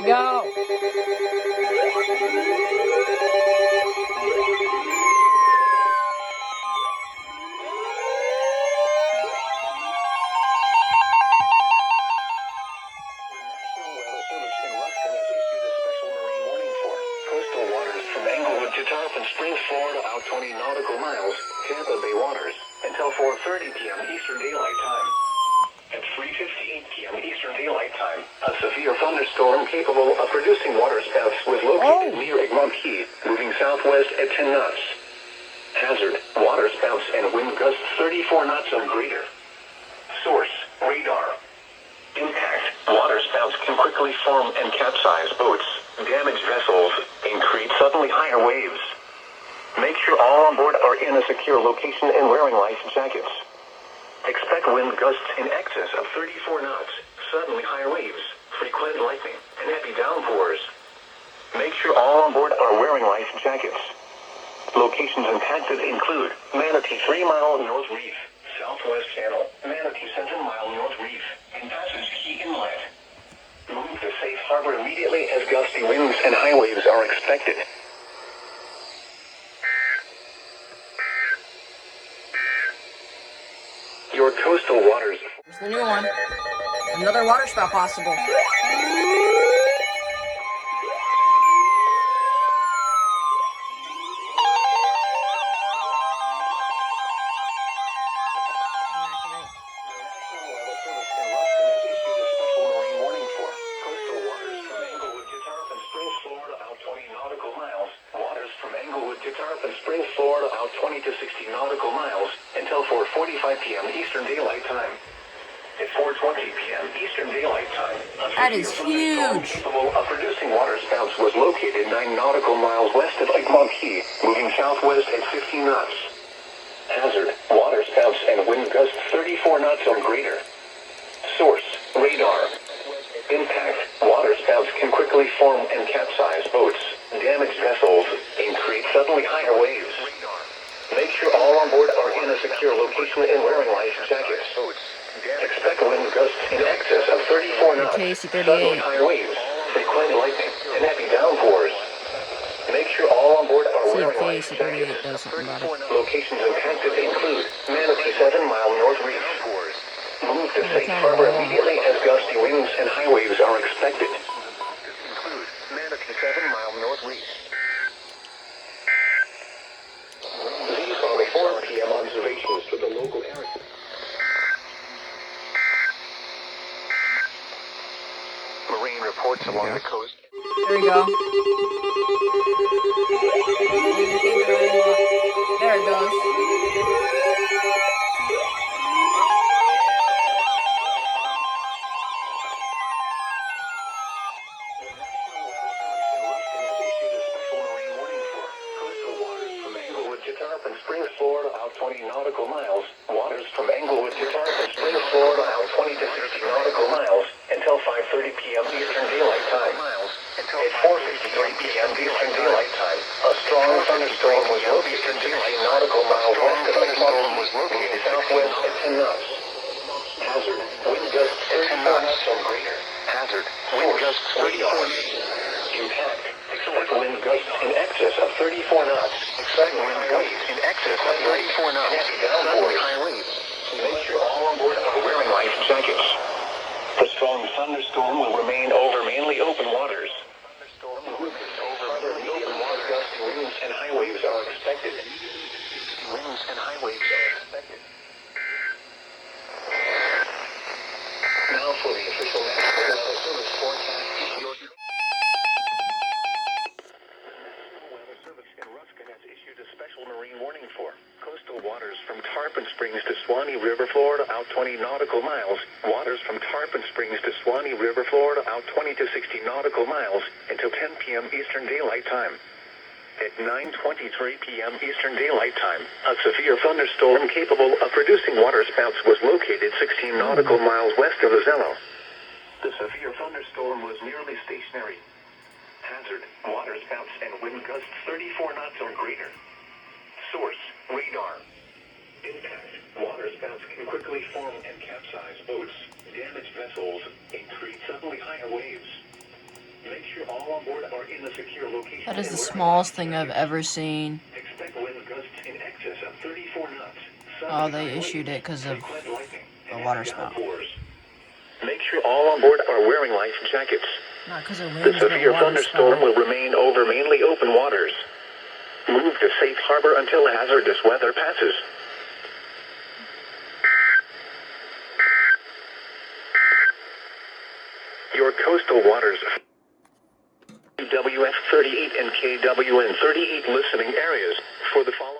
we go. Springs, Florida, out 20 nautical miles, Tampa Bay waters, until 4:30 p.m. Eastern Daylight Time. At 3:15 p.m. Eastern Daylight Time, a severe thunderstorm capable of producing waterspouts was located near Egmont Key, moving southwest at 10 knots. Hazard, waterspouts and wind gusts 34 knots or greater. Source, radar. Impact, waterspouts can quickly form and capsize boats, damage vessels, and create suddenly higher waves. Make sure all on board are in a secure location and wearing life jackets. Expect wind gusts in excess of 34 knots, suddenly higher waves, frequent lightning, and heavy downpours. Make sure all on board are wearing life jackets. Locations impacted include Manatee 3 Mile North Reef, Southwest Channel, Manatee 7 Mile North Reef, and Passage Key Inlet. Move to safe harbor immediately as gusty winds and high waves are expected. Your coastal waters. Here's the new one. Another waterspout possible. Springs, Florida, out 20 to 60 nautical miles until 4:45 p.m. Eastern Daylight Time. At 4:20 p.m. Eastern Daylight Time, that is huge. Capable of producing waterspouts was located 9 nautical miles west of Egmont Key, moving southwest at 15 knots. Hazard, waterspouts and wind gusts 34 knots or greater. Source, radar. Impact, waterspouts can quickly form and capsize boats, damage vessels, and create suddenly higher waves. Make sure all on board are in a secure location and wearing life jackets. Expect wind gusts in excess of 34 knots, suddenly higher waves, frequent lightning, and heavy downpours. Make sure all on board are wearing life jackets. Locations impacted include Manatee 7 Mile North Reef. Move to safe harbor immediately as gusty winds and high waves are expected. Include Manatee 7 Mile North Reef. These are the 4 p.m. observations for the local area. Marine reports along the coast. There we go. There it goes. Springs, Florida, out 20 nautical miles. Waters from Englewood to Tarpon Springs, Florida, out 20 to 60 nautical miles until 5:30 p.m. Eastern Daylight Time. At 4:53 p.m. Eastern Daylight Time, a strong thunderstorm was located 60 nautical miles west of Egmont, moving southwest at 10 knots. Hazard, wind gusts 34 knots or greater. Hazard, wind gusts 34 knots. Impact, expect wind gusts in excess of 34 knots. Expect wind gusts in excess of 34 knots. Heavy downpours. Make sure all on board are wearing life jackets. The strong thunderstorm will remain over mainly open waters. Gusty winds and high waves are expected. Winds and high waves are expected. Now for the official National Weather Service forecast. Has issued a special marine warning for coastal waters from Tarpon Springs to Swanee River, Florida, out 20 nautical miles. Waters from Tarpon Springs to Swanee River, Florida, out 20 to 60 nautical miles until 10 p.m. Eastern Daylight Time. At 9:23 p.m. Eastern Daylight Time, a severe thunderstorm capable of producing waterspouts was located 16 nautical miles west of Rosello. The severe thunderstorm was nearly stationary. Hazard, waterspouts and wind gusts 34 knots or greater. Source, radar. Impact, waterspouts can quickly form and capsize boats, damage vessels, and create suddenly higher waves. Make sure all on board are in a secure location. That is the smallest thing I've ever seen. Expect wind gusts in excess of 34 knots. Oh, they issued it because of a water spout. Make sure all on board are wearing life jackets. Not because of The winds, but severe water thunderstorm spout. will remain over mainly open waters. Move to safe harbor until hazardous weather passes. Your coastal waters, WF 38 and KWN 38 listening areas for the following.